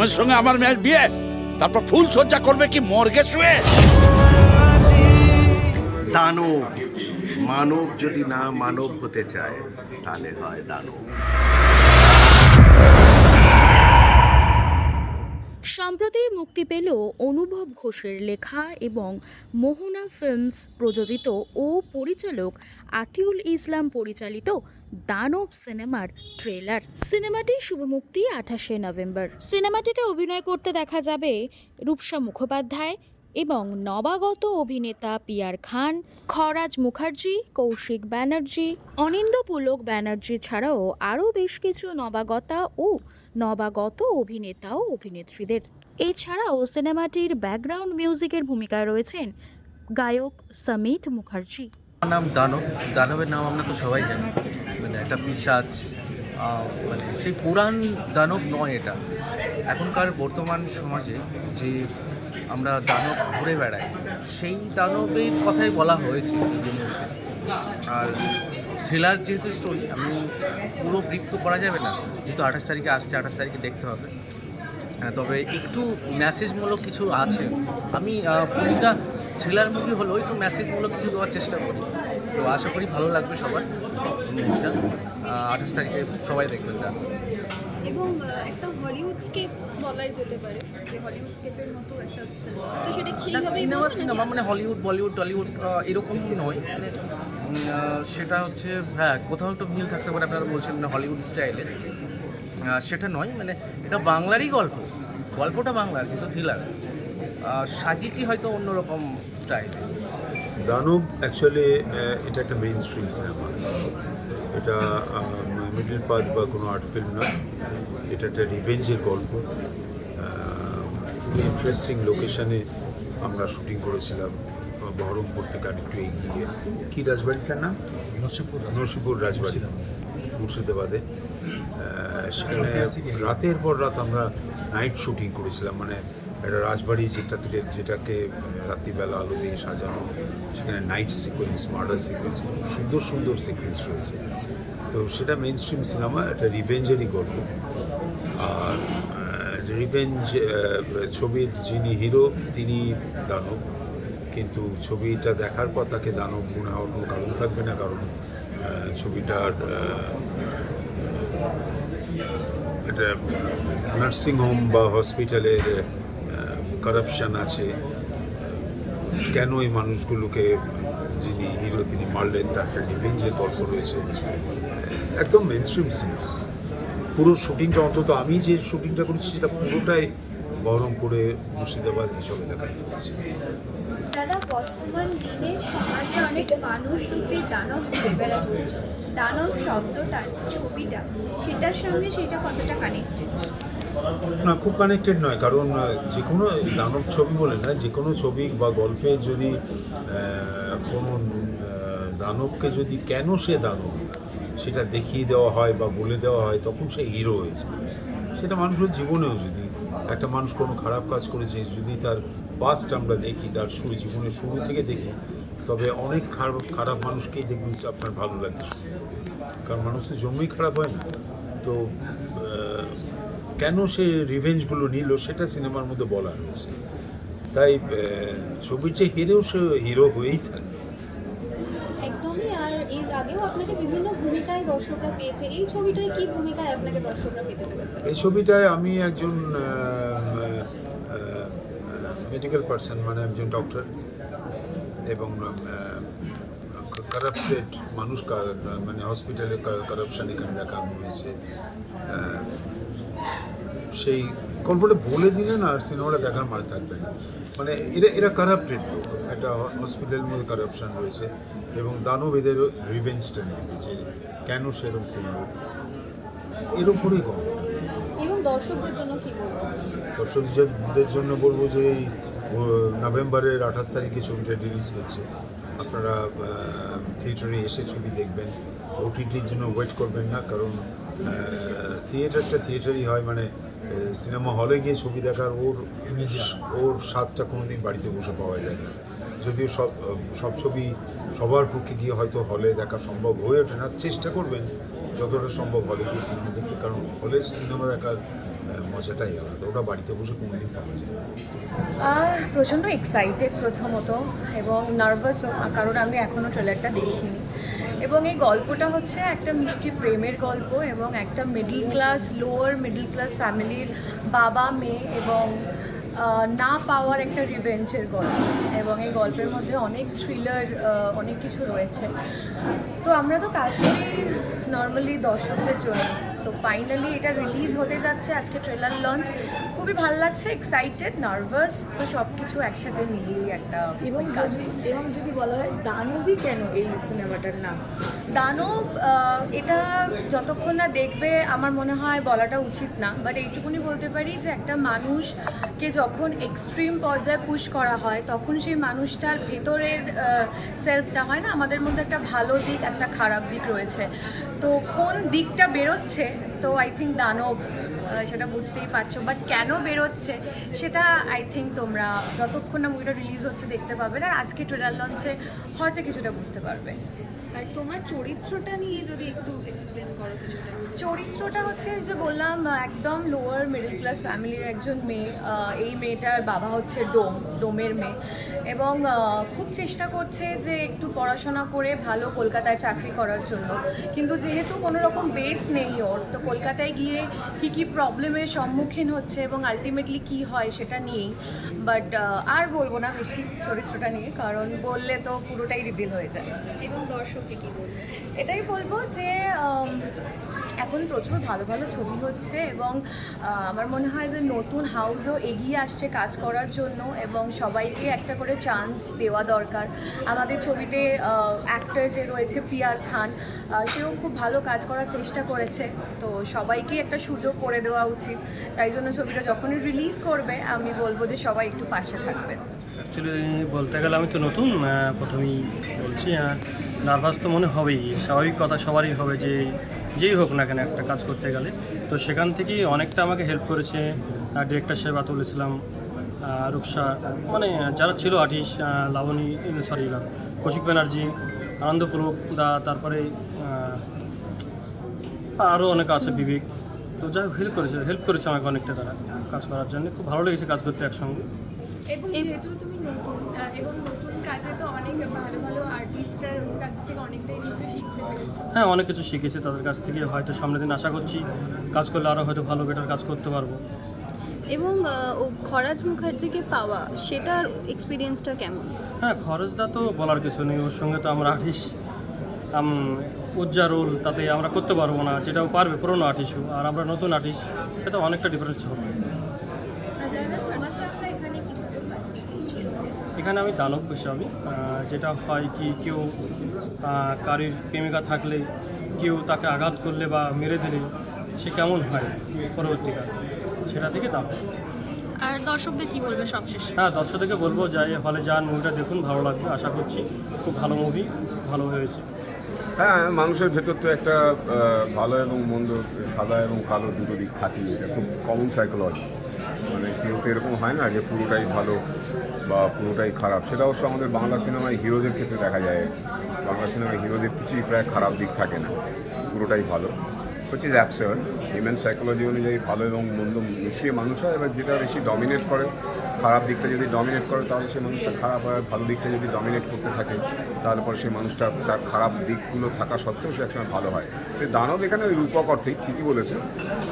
নামের সঙ্গে আমার মেয়ের বিয়ে, তারপর ফুল সজ্জা করবে কি মর্গে শুয়ে? দানব, মানব যদি না মানব হতে চায় তাহলে হয় দানব। সম্প্রতি মুক্তি পেল অনুভব ঘোষের লেখা এবং মোহনা ফিল্মস প্রযোজিত ও পরিচালক আতিউল ইসলাম পরিচালিত দানব সিনেমার ট্রেলার। সিনেমাটির শুভ মুক্তি 28শে নভেম্বর। সিনেমাটিতে অভিনয় করতে দেখা যাবে রূপসা মুখোপাধ্যায় এবং নবাগত অভিনেতা পিয়ার খান, খরাজ মুখার্জি, কৌশিক ব্যানার্জি, অনিন্দ্য পুলক ব্যানার্জি ছাড়াও আরও বেশ কিছু নবাগত অভিনেতা ও অভিনেত্রীদের। এছাড়াও সিনেমাটির ব্যাকগ্রাউন্ড মিউজিকের ভূমিকায় রয়েছেন গায়ক সমিত মুখার্জি। আমার নাম দানব। দানবের নাম আমরা তো সবাই জানি, মানে একটা পিশাচ, মানে সেই পুরাণ দানব নয় এটা। এখনকার বর্তমান সমাজে যে আমরা দানব ঘুরে বেড়াই, সেই দানবের কথাই বলা হয়েছে এই মুভিতে। আর থ্রিলার যেহেতু স্টোরি, আমি পুরো ব্রিফ তো করা যাবে না, যেহেতু 28 তারিখে আসছে, 28 তারিখে দেখতে হবে। হ্যাঁ, তবে একটু মেসেজমূলক কিছু আছে। আমি প্রতিটা থ্রিলার মুভি হলেও একটু মেসেজমূলক কিছু দেওয়ার চেষ্টা করি, তো আশা করি ভালো লাগবে সবার। মুভিটা 28 তারিখে সবাই দেখবেন। এবং একটা হলিউড স্কেপ বলাই যেতে পারে, যে হলিউড স্কেপের মতো একটা সিনেমা, তো সেটা সেইভাবেই সিনেমা মানে হলিউড, বলিউড, টলিউড এরকম নয়, মানে সেটা হচ্ছে হ্যাঁ কোথাও একটু মিল থাকতে পারে, আপনারা বলছেন মানে হলিউড স্টাইলের, সেটা নয়। মানে এটা বাংলারই গল্পটা বাংলার, কিন্তু থ্রিলার সাজিয়েছি হয়তো অন্যরকম স্টাইল। দানব অ্যাকচুয়ালি এটা একটা মেইন স্ট্রিম সিনেমা, এটা মিডল পাথ বা কোনো আর্ট ফিল্ম নয়। এটা একটা রিভেঞ্জের গল্প। ইন্টারেস্টিং লোকেশানে আমরা শুটিং করেছিলাম, বহরমপুর থেকে আরেকটু এগিয়ে। কী রাজবাড়িটার নাম? নরসিংপুর রাজবাড়ি, মুর্শিদাবাদে। সেখানে রাতের পর রাত আমরা নাইট শুটিং করেছিলাম, মানে একটা রাজবাড়ি যেটাকে রাত্রিবেলা আলো দিয়ে সাজানো, সেখানে নাইট সিকোয়েন্স, মার্ডার সিকোয়েন্স, সুন্দর সুন্দর সিকোয়েন্স রয়েছে। তো সেটা মেইন স্ট্রিম সিনেমা, একটা রিভেঞ্জেরই গল্প। আর রিভেঞ্জ ছবির যিনি হিরো তিনি দানব, কিন্তু ছবিটা দেখার পর তাকে দানব মনে হওয়ার কোনো কারণ থাকবে না, কারণ ছবিটার একটা নার্সিংহোম বা হসপিটালের কারাপশান আছে। কেন এই মানুষগুলোকে যিনি হিরো তিনি মারলেন, তার একটা রিভেঞ্জের গল্প রয়েছে। একদম মেইনস্ট্রিম সিনেমা। পুরো শুটিংটা, অন্তত আমি যে শুটিংটা করেছি সেটা পুরোটাই বহরমপুরে, মুর্শিদাবাদ এইসব এলাকায় হয়েছে। দাদা, বর্তমান দিনে সমাজে অনেক মানুষ রূপী দানব ঘুরে বেড়াচ্ছে। দানব শব্দটা, যে ছবিটা, সেটার সঙ্গে সেটা কতটা কানেক্টেড? না, খুব কানেক্টেড নয়, কারণ যে কোনো দানব ছবি বলে না, যে কোনো ছবি বা গল্পে যদি কোনো দানবকে যদি কেন সে দানব সেটা দেখিয়ে দেওয়া হয় বা বলে দেওয়া হয়, তখন সে হিরো হয়েছে। সেটা মানুষের জীবনেও যদি একটা মানুষ কোনো খারাপ কাজ করেছে, যদি তার পাস্ট আমরা দেখি, তার জীবনের শুরু থেকে দেখি, তবে অনেক খারাপ মানুষকেই দেখবেন আপনার ভালো লাগবে, কারণ মানুষ তো জন্মই খারাপ হয় না। তো কেন সে রিভেঞ্জগুলো নিল সেটা সিনেমার মধ্যে বলা হয়েছে। তাই ছবির যে হিরো, সে হিরো হয়েই থাকে। একদমই। আর এর আগেও আপনাকে বিভিন্ন ভূমিকায় দর্শকরা পেয়েছে, এই ছবিটায় কি ভূমিকায় আপনাকে দর্শকরা পেতে চলেছে? এই ছবিটায় আমি একজন মেডিকেল পার্সন, মানে একজন ডক্টর, এবং কারাপ্টেড মানুষ, মানে হসপিটালে কারাপশান এখানে দেখানো হয়েছে। সেই গল্পটা বলে দিলেন আর সিনেমাটা দেখার মানে থাকবে না। মানে এরা কারাপ্টেড লোক, একটা হসপিটালের মধ্যে কারাপশান রয়েছে, এবং দানব এদের রিভেঞ্জটা নেবে যে কেন সেরকম করলো, এর উপরেই গল্প। এবং দর্শকদের জন্য কি বলবো? দর্শকদের জন্য বলবো যে এই নভেম্বরের 28 তারিখে ছবিটা রিলিজ হচ্ছে। আপনারা থিয়েটারে এসে ছবি দেখবেন, ওটিটির জন্য ওয়েট করবেন না, কারণ থিয়েটারটা থিয়েটারই হয়, মানে সিনেমা হলে গিয়ে ছবি দেখার ওর স্বাদটা কোনোদিন বাড়িতে বসে পাওয়া যায় না। যদিও সব ছবি সবার পক্ষে গিয়ে হয়তো হলে দেখা সম্ভব হয়ে ওঠে না, চেষ্টা করবেন যতটা সম্ভব হলে গিয়ে সিনেমা দেখতে, কারণ হলে সিনেমা দেখার মজাটাই আলাদা, ওটা বাড়িতে বসে কোনোদিন পাওয়া যায় না। প্রচণ্ড এক্সাইটেড প্রথমত, এবং নার্ভাসও, কারণ আমি এখনও ট্রেলারটা দেখিনি। এবং এই গল্পটা হচ্ছে একটা মিষ্টি প্রেমের গল্প, এবং একটা লোয়ার মিডল ক্লাস ফ্যামিলির বাবা মেয়ে এবং না পাওয়ার একটা রিভেঞ্জের গল্প। এবং এই গল্পের মধ্যে অনেক থ্রিলার, অনেক কিছু রয়েছে। তো আমরা তো কাজ করি নর্মালি দর্শকদের জন্য। সো ফাইনালি এটা রিলিজ হতে যাচ্ছে, আজকে ট্রেলার লঞ্চ। খুবই ভালো লাগছে, এক্সাইটেড, নার্ভাস, তো সব কিছু একসাথে মিলিয়ে একটা কাজ হচ্ছে। এবং যদি বলা হয় দানবই কেন এই সিনেমাটার নাম? দানব, এটা যতক্ষণ না দেখবে আমার মনে হয় বলাটা উচিত না, বাট এইটুকুনি বলতে পারি যে একটা মানুষকে যখন এক্সট্রিম পর্যায়ে পুশ করা হয়, তখন সেই মানুষটার ভেতরের সেলফটা হয় না, আমাদের মধ্যে একটা ভালো দিক, একটা খারাপ দিক রয়েছে। তো কোন দিকটা বেরোচ্ছে, তো আই থিঙ্ক দানব সেটা বুঝতেই পারছো, বাট কেন বেরোচ্ছে সেটা আই থিঙ্ক তোমরা যতক্ষণ না মুভিটা রিলিজ হচ্ছে দেখতে পাবে, আর আজকে ট্রেলার লঞ্চে হয়তো কিছুটা বুঝতে পারবে। আর তোমার চরিত্রটা নিয়ে যদি একটু এক্সপ্লেন করো কিছুটা। চরিত্রটা হচ্ছে যে বললাম, একদম লোয়ার মিডল ক্লাস ফ্যামিলির একজন মেয়ে। এই মেয়েটার বাবা হচ্ছে ডোমের মেয়ে, এবং খুব চেষ্টা করছে যে একটু পড়াশোনা করে ভালো কলকাতায় চাকরি করার জন্য, কিন্তু যেহেতু কোনো রকম বেস নেই ওর, তো কলকাতায় গিয়ে কী প্রবলেমের সম্মুখীন হচ্ছে এবং আলটিমেটলি কী হয় সেটা নিয়েই। বাট আর বলবো না বেশি চরিত্রটা নিয়ে, কারণ বললে তো পুরোটাই রিভিল হয়ে যায়। এবং দর্শককে কী বলবো? এটাই বলবো যে এখন প্রচুর ভালো ভালো ছবি হচ্ছে, এবং আমার মনে হয় যে নতুন হাউসও এগিয়ে আসছে কাজ করার জন্য, এবং সবাইকে একটা করে চান্স দেওয়া দরকার। আমাদের ছবিতে অ্যাক্টর যে রয়েছে পিয়ার খান, সেও খুব ভালো কাজ করার চেষ্টা করেছে, তো সবাইকে একটা সুযোগ করে দেওয়া উচিত। তাই জন্য ছবিটা যখনই রিলিজ করবে আমি বলবো যে সবাই একটু পাশে থাকবেন। অ্যাকচুয়ালি বলতে গেলে আমি তো নতুন, প্রথমেই বলছি, নার্ভাস তো মনে হবেই, স্বাভাবিক কথা সবারই হবে, যে যেই হোক না কেন একটা কাজ করতে গেলে। তো সেখান থেকেই অনেকটা আমাকে হেল্প করেছে ডিরেক্টর সাহেব আতুল ইসলাম, রূপসা, মানে যারা ছিল আর্টিস্ট, লাবণী, কৌশিক ব্যানার্জি, আনন্দপুরক দা, তারপরে আরও অনেক আছে, বিবেক। তো যাই হেল্প করেছে আমাকে অনেকটা তারা কাজ করার জন্য। খুব ভালো লেগেছে কাজ করতে একসঙ্গে। এবং যেহেতু তুমি নতুন, এবং নতুন কাজে তো অনেক ভালো ভালো আর্টিস্টরা রয়েছে, তাদের থেকে অনেকটাই নিশ্চয়ই শিখতে পেরেছো। হ্যাঁ, অনেক কিছু শিখেছি তাদের কাছ থেকে, হয়তো সামনের দিন আশা করছি কাজ করলে আরও হয়তো ভালো বেটার কাজ করতে পারবো। এবং খরাজ মুখার্জিকে পাওয়া, সেটার এক্সপিরিয়েন্সটা কেমন? হ্যাঁ, খরচটা তো বলার কিছু নেই, ওর সঙ্গে তো আমরা আর্টিস্ট উজ্জ্বল, তাতে আমরা করতে পারবো না, যেটাও পারবে পুরোনো আর্টিস্টও, আর আমরা নতুন আর্টিস্ট, সেটা অনেকটা ডিফারেন্স হবে। এখানে আমি দানব হিসাবে, যেটা হয় কি, কেউ কারোর প্রেমিকা থাকলে কেউ তাকে আঘাত করলে বা মেরে দিলে সে কেমন হয় পরবর্তীকালে, সেটা থেকে দাম। আর দর্শকদের কি বলবে সবশেষে? হ্যাঁ, দর্শকদেরকে বলবো যাই হলে যান, মুভিটা দেখুন, ভালো লাগবে আশা করছি। খুব ভালো মুভি, ভালো হয়েছে। হ্যাঁ, মানুষের ভেতর তো একটা ভালো এবং মন্দ, সাদা এবং কালো দুটো দিক থাকেই, এটা খুব কমন সাইকোলজি। মানে কেউ তো এরকম হয় না যে পুরোটাই ভালো বা পুরোটাই খারাপ। সেটা অবশ্য আমাদের বাংলা সিনেমায় হিরোদের ক্ষেত্রে দেখা যায়। বাংলা সিনেমায় হিরোদের কিছুই প্রায় খারাপ দিক থাকে না, পুরোটাই ভালো। হচ্ছে যে অ্যাবসার্ড হিউম্যান সাইকোলজি অনুযায়ী ভালো এবং মন্দ মিশিয়ে মানুষ হয়। এবার যেটা বেশি ডমিনেট করে, খারাপ দিকটা যদি ডমিনেট করে তাহলে সেই মানুষটা খারাপ হয়, ভালো দিকটা যদি ডমিনেট করতে থাকে তাহলে পরে সেই মানুষটা তার খারাপ দিকগুলো থাকা সত্ত্বেও সে একসময় ভালো হয়। সেই দানব এখানে ওই রূপক অর্থেই ঠিকই বলেছে,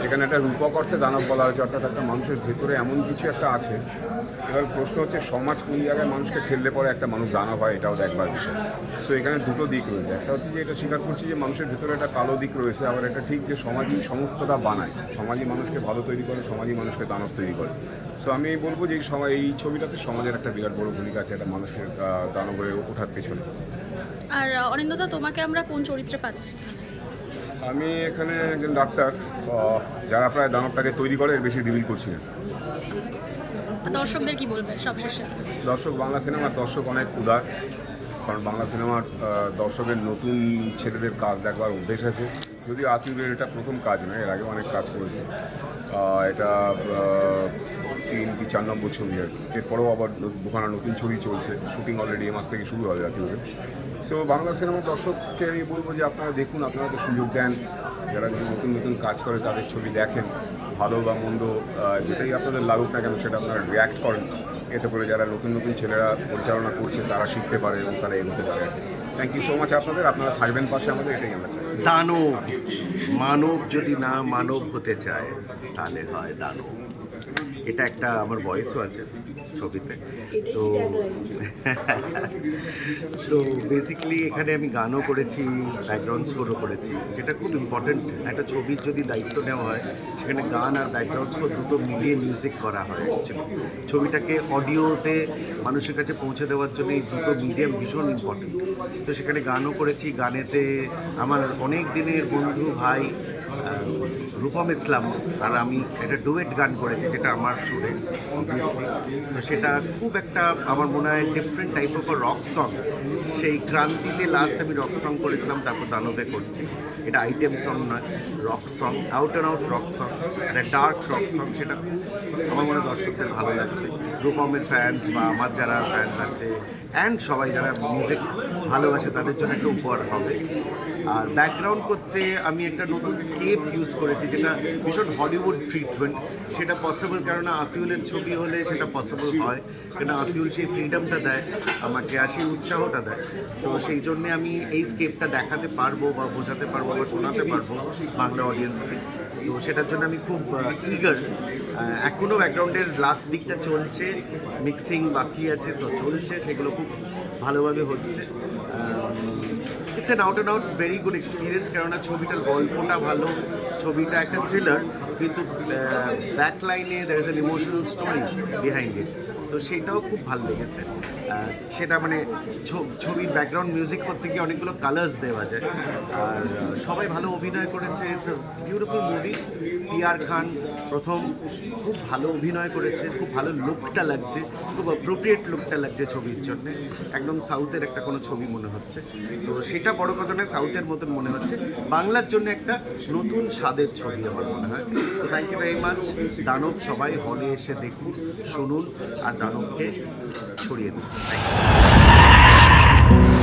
এখানে একটা রূপক অর্থে দানব বলা হয়েছে, অর্থাৎ একটা মানুষের ভেতরে এমন কিছু একটা আছে। এবার প্রশ্ন হচ্ছে সমাজ কোন জায়গায় মানুষকে ঠেললে পরে একটা মানুষ দানব হয়, এটাও দেখবার বিষয়। সো এখানে দুটো দিক রয়েছে, একটা হচ্ছে যে এটা স্বীকার করছি যে মানুষের ভেতরে একটা কালো দিক রয়েছে, আবার একটা ঠিক যে সমাজই সমস্তটা বানায়, সমাজই মানুষকে ভালো তৈরি করে, সমাজই মানুষকে দানব তৈরি করে। সো আমি বলবো যে এই ছবিটাতে সমাজের একটা বিরাট বড় ভূমিকা আছে, একটা মানুষের দানব হয়ে ওঠার পেছনে। আর অরিন্দদা, তোমাকে আমরা কোন চরিত্রে পাচ্ছি? আমি এখানে একজন ডাক্তার, যারা প্রায় দানবটাকে তৈরি করে, এর বেশি রিভিল করছি না। দর্শকদের কি বলবে সবশেষে? দর্শক, বাংলা সিনেমার দর্শক অনেক উদার, কারণ বাংলা সিনেমার দর্শকের নতুন ছেলেদের কাজ দেখবার অভ্যেস আছে। যদিও আতিউরের এটা প্রথম কাজ নয়, এর আগে অনেক কাজ করেছে। এটা 3 কি 4 নম্বর ছবি আর কি। এরপরেও আবার দুখানা নতুন ছবি চলছে, শুটিং অলরেডি এ মাস থেকে শুরু হবে আতিউরের। সো বাংলা সিনেমার দর্শককে আমি বলবো যে আপনারা দেখুন, আপনারা তো সুযোগ দেন, যারা নতুন নতুন কাজ করে তাদের ছবি দেখেন, ভালো বা মন্দ যেটাই আপনাদের লাগুক না কেন সেটা আপনারা রিয়্যাক্ট করেন, এতে করে যারা নতুন নতুন ছেলেরা পরিচালনা করছে তারা শিখতে পারে এবং তারা এগোতে পারে। থ্যাংক ইউ সো মাচ আপনাদের, আপনারা থাকবেন পাশে আমাদের, এটাই আমরা চাই। দানব, মানব যদি না মানব হতে চায় তাহলে হয় দানব। এটা একটা আমার ভয়েসও আছে ছবিতে। তো বেসিক্যালি এখানে আমি গানও করেছি, ব্যাকগ্রাউন্ড স্কোরও করেছি, যেটা খুব ইম্পর্ট্যান্ট। একটা ছবির যদি দায়িত্ব নেওয়া হয় সেখানে গান আর ব্যাকগ্রাউন্ড স্কোর দুটো মিলিয়ে মিউজিক করা হয়। ছবিটাকে অডিওতে মানুষের কাছে পৌঁছে দেওয়ার জন্য এই দুটো মিডিয়াম ভীষণ ইম্পর্ট্যান্ট। তো সেখানে গানও করেছি, গানেতে আমার অনেক দিনের বন্ধু ভাই রূপম ইসলাম আর আমি একটা ডুয়েট গান করেছি, যেটা আমার সুরে অবভিয়াসলি। তো সেটা খুব একটা আমার মনে হয় different type of rock song. সেই ক্রান্তিতে লাস্ট আমি রক সং করেছিলাম, তারপর দানবে করছি। এটা আইটেম সং নয়, rock song, out and out rock song, একটা ডার্ক রক সং। সেটা আমার মনে হয় দর্শকদের ভালো লাগবে। রূপমের ফ্যান্স বা আমার যারা ফ্যান্স আছে অ্যান্ড সবাই যারা মিউজিক ভালোবাসে তাদের জন্য একটা উপহার হবে। আর ব্যাকগ্রাউন্ড করতে আমি একটা নতুন স্কেপ ইউজ করেছি, যেটা ভীষণ হলিউড ট্রিটমেন্ট। সেটা পসিবল, কেননা আতিউলের ছবি হলে সেটা পসিবল হয়, কেন আতিউল সেই ফ্রিডমটা দেয় আমাকে আর সেই উৎসাহটা দেয়। তো সেই জন্যে আমি এই স্কেপটা দেখাতে পারবো বা বোঝাতে পারবো বা শোনাতে পারবো বাংলা অডিয়েন্সকে। তো সেটার জন্য আমি খুব ইগার। এখনও ব্যাকগ্রাউন্ডের লাস্ট দিকটা চলছে, মিক্সিং বাকি আছে, তো চলছে, সেগুলো খুব ভালোভাবে হচ্ছে। It's an out and out very good experience, কেননা ছবিটার গল্পটা ভালো, ছবিটা একটা থ্রিলার, কিন্তু ব্যাক লাইনে there is an emotional story behind it. তো সেটাও খুব ভালো লেগেছে। সেটা মানে ছবির ব্যাকগ্রাউন্ড মিউজিক করতে গিয়ে অনেকগুলো কালার্স দেওয়া যায়। আর সবাই ভালো অভিনয় করেছে। It's a beautiful movie. TR Khan প্রথম খুব ভালো অভিনয় করেছে, খুব ভালো লুকটা লাগছে, খুব অ্যাপ্রোপ্রিয়েট লুকটা লাগছে ছবির জন্য। একদম সাউথের একটা কোনো ছবি মনে হচ্ছে। তো সেটা বড় কথা নয়, সাউথের মতন মনে হচ্ছে। বাংলার জন্য একটা নতুন স্বাদের ছবি আমার মনে হয়। তো থ্যাংক ইউ ভেরি মাচ। দানব সবাই হলে এসে দেখুন, শুনুন আর দানবকে ছড়িয়ে দিন। Thank you.